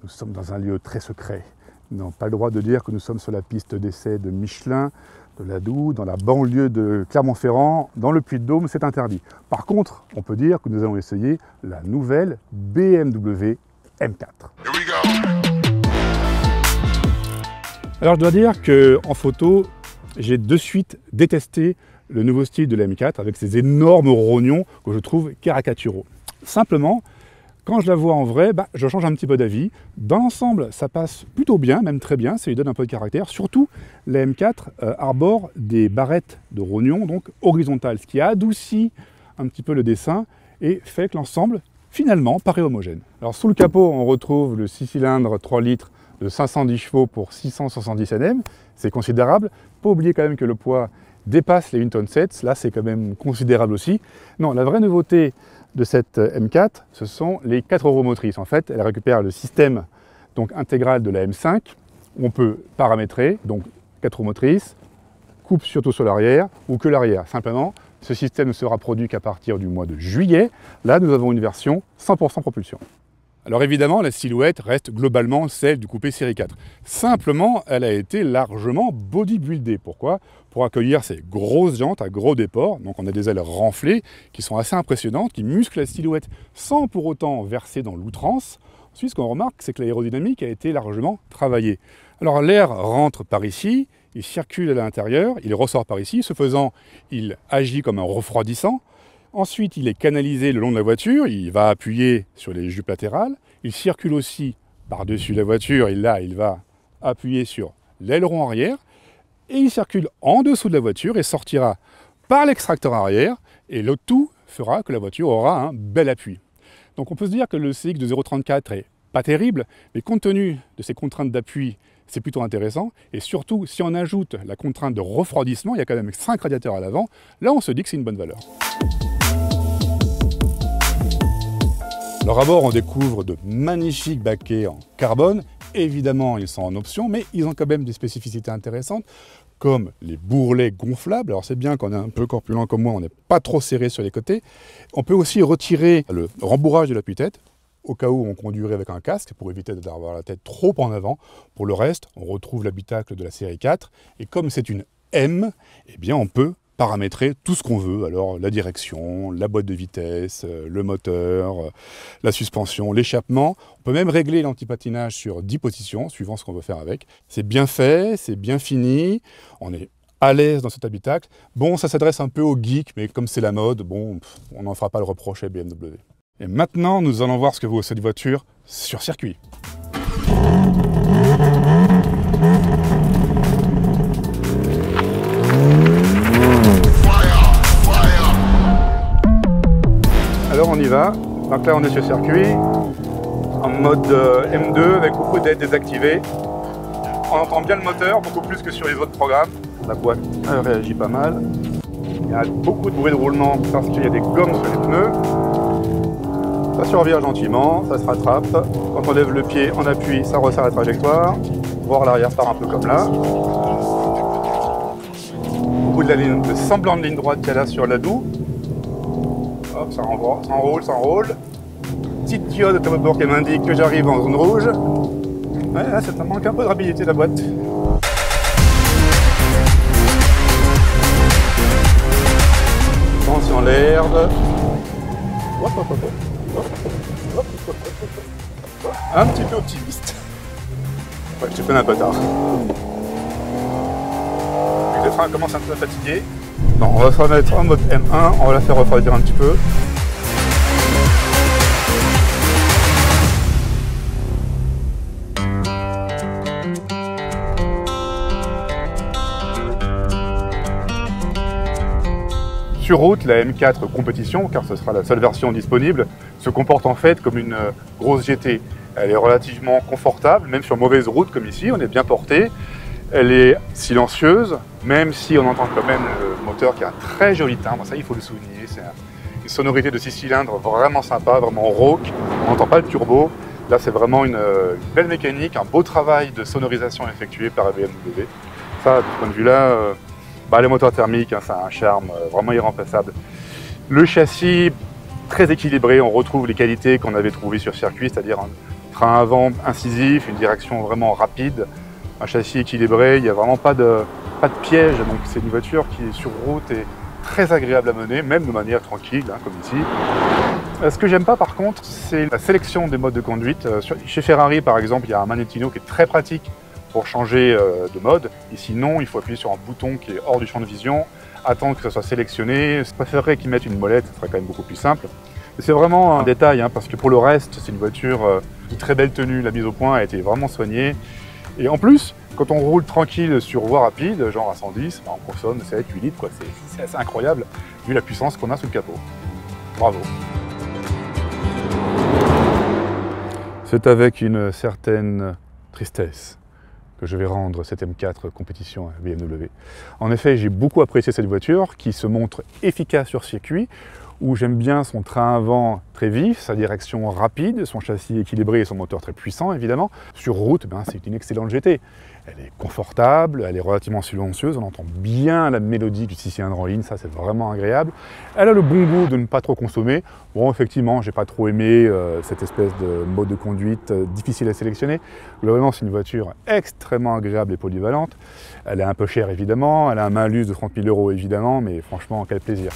Nous sommes dans un lieu très secret. Nous n'avons pas le droit de dire que nous sommes sur la piste d'essai de Michelin, de Ladoux, dans la banlieue de Clermont-Ferrand, dans le Puy-de-Dôme, c'est interdit. Par contre, on peut dire que nous allons essayer la nouvelle BMW M4. Alors je dois dire qu'en photo, j'ai de suite détesté le nouveau style de la M4 avec ces énormes rognons que je trouve caricaturaux. Simplement, quand je la vois en vrai, je change un petit peu d'avis. Dans l'ensemble, ça passe plutôt bien, même très bien, ça lui donne un peu de caractère. Surtout, la M4 arbore des barrettes de rognons, donc horizontales, ce qui adoucit un petit peu le dessin et fait que l'ensemble, finalement, paraît homogène. Alors sous le capot, on retrouve le 6 cylindres 3 litres de 510 chevaux pour 670 Nm. C'est considérable. Pas oublier quand même que le poids dépasse les 1,7 tonnes. Là, c'est quand même considérable aussi. Non, la vraie nouveauté de cette M4, ce sont les 4 roues motrices. En fait, elle récupère le système donc, intégral de la M5, où on peut paramétrer, donc 4 roues motrices, coupe surtout sur l'arrière, ou que l'arrière. Simplement, ce système ne sera produit qu'à partir du mois de juillet. Là, nous avons une version 100% propulsion. Alors évidemment, la silhouette reste globalement celle du coupé série 4. Simplement, elle a été largement bodybuildée. Pourquoi? Pour accueillir ces grosses jantes à gros déport. Donc on a des ailes renflées qui sont assez impressionnantes, qui musclent la silhouette sans pour autant verser dans l'outrance. Ensuite, ce qu'on remarque, c'est que l'aérodynamique a été largement travaillée. Alors l'air rentre par ici, il circule à l'intérieur, il ressort par ici. Ce faisant, il agit comme un refroidissant. Ensuite, il est canalisé le long de la voiture, il va appuyer sur les jupes latérales, il circule aussi par-dessus la voiture, et là, il va appuyer sur l'aileron arrière, et il circule en dessous de la voiture et sortira par l'extracteur arrière, et le tout fera que la voiture aura un bel appui. Donc on peut se dire que le CX de 0,34 est pas terrible, mais compte tenu de ces contraintes d'appui, c'est plutôt intéressant, et surtout, si on ajoute la contrainte de refroidissement, il y a quand même 5 radiateurs à l'avant, là on se dit que c'est une bonne valeur. Alors à bord, on découvre de magnifiques baquets en carbone. Évidemment, ils sont en option, mais ils ont quand même des spécificités intéressantes, comme les bourrelets gonflables. Alors c'est bien qu'on est un peu corpulent comme moi, on n'est pas trop serré sur les côtés. On peut aussi retirer le rembourrage de l'appui-tête, au cas où on conduirait avec un casque, pour éviter d'avoir la tête trop en avant. Pour le reste, on retrouve l'habitacle de la série 4. Et comme c'est une M, eh bien on peut paramétrer tout ce qu'on veut, alors la direction, la boîte de vitesse, le moteur, la suspension, l'échappement. On peut même régler l'antipatinage sur 10 positions, suivant ce qu'on veut faire avec. C'est bien fait, c'est bien fini, on est à l'aise dans cet habitacle. Bon, ça s'adresse un peu aux geeks, mais comme c'est la mode, bon, on n'en fera pas le reproche à BMW. Et maintenant, nous allons voir ce que vaut cette voiture sur circuit. Alors on y va, donc là on est sur circuit, en mode M2 avec beaucoup d'aides désactivées. On entend bien le moteur, beaucoup plus que sur les autres programmes. La boîte réagit pas mal. Il y a beaucoup de bruit de roulement parce qu'il y a des gommes sur les pneus. Ça survient gentiment, ça se rattrape. Quand on lève le pied, on appuie, ça resserre la trajectoire. Voir l'arrière part un peu comme là. Beaucoup de semblant de ligne droite qu'il y a là sur Ladoux. Hop, ça renvoie, ça enroule. Petite diode de tableau de bord qui m'indique que j'arrive en zone rouge. Ouais, là, ça manque un peu de rapidité la boîte. Attention l'herbe. Un petit peu optimiste. Ouais, je te fais un peu tard. Le frein commence un peu à fatiguer. Non, on va se remettre en mode M1, on va la faire refroidir un petit peu. Sur route, la M4 compétition, car ce sera la seule version disponible, se comporte en fait comme une grosse GT. Elle est relativement confortable, même sur mauvaise route comme ici, on est bien porté. Elle est silencieuse, même si on entend quand même le moteur qui a un très joli timbre, ça il faut le souligner. C'est une sonorité de 6 cylindres vraiment sympa, vraiment rauque. On n'entend pas le turbo, Là, c'est vraiment une belle mécanique, un beau travail de sonorisation effectué par la BMW. Ça, de ce point de vue-là, les moteurs thermiques, hein, ça a un charme vraiment irremplaçable. Le châssis, très équilibré, on retrouve les qualités qu'on avait trouvées sur circuit, c'est-à-dire un frein avant incisif, une direction vraiment rapide, un châssis équilibré, il n'y a vraiment pas de piège, donc c'est une voiture qui sur route est très agréable à mener, même de manière tranquille, hein, comme ici. Ce que j'aime pas par contre, c'est la sélection des modes de conduite. Chez Ferrari par exemple, il y a un Manettino qui est très pratique pour changer de mode. Ici non, il faut appuyer sur un bouton qui est hors du champ de vision, attendre que ça soit sélectionné. Je préférerais qu'ils mettent une molette, ce serait quand même beaucoup plus simple. C'est vraiment un détail, hein, parce que pour le reste, c'est une voiture de très belle tenue. La mise au point a été vraiment soignée. Et en plus, quand on roule tranquille sur voie rapide, genre à 110, on consomme 7-8 litres, quoi. C'est assez incroyable vu la puissance qu'on a sous le capot. Bravo. C'est avec une certaine tristesse que je vais rendre cette M4 compétition à BMW. En effet, j'ai beaucoup apprécié cette voiture qui se montre efficace sur circuit, où j'aime bien son train avant très vif, sa direction rapide, son châssis équilibré et son moteur très puissant évidemment. Sur route, c'est une excellente GT. Elle est confortable, elle est relativement silencieuse, on entend bien la mélodie du 6 cylindres en ligne, ça c'est vraiment agréable. Elle a le bon goût de ne pas trop consommer. Bon, effectivement, j'ai pas trop aimé cette espèce de mode de conduite difficile à sélectionner. Globalement, c'est une voiture extrêmement agréable et polyvalente. Elle est un peu chère évidemment, elle a un malus de 30 000 € évidemment, mais franchement, quel plaisir.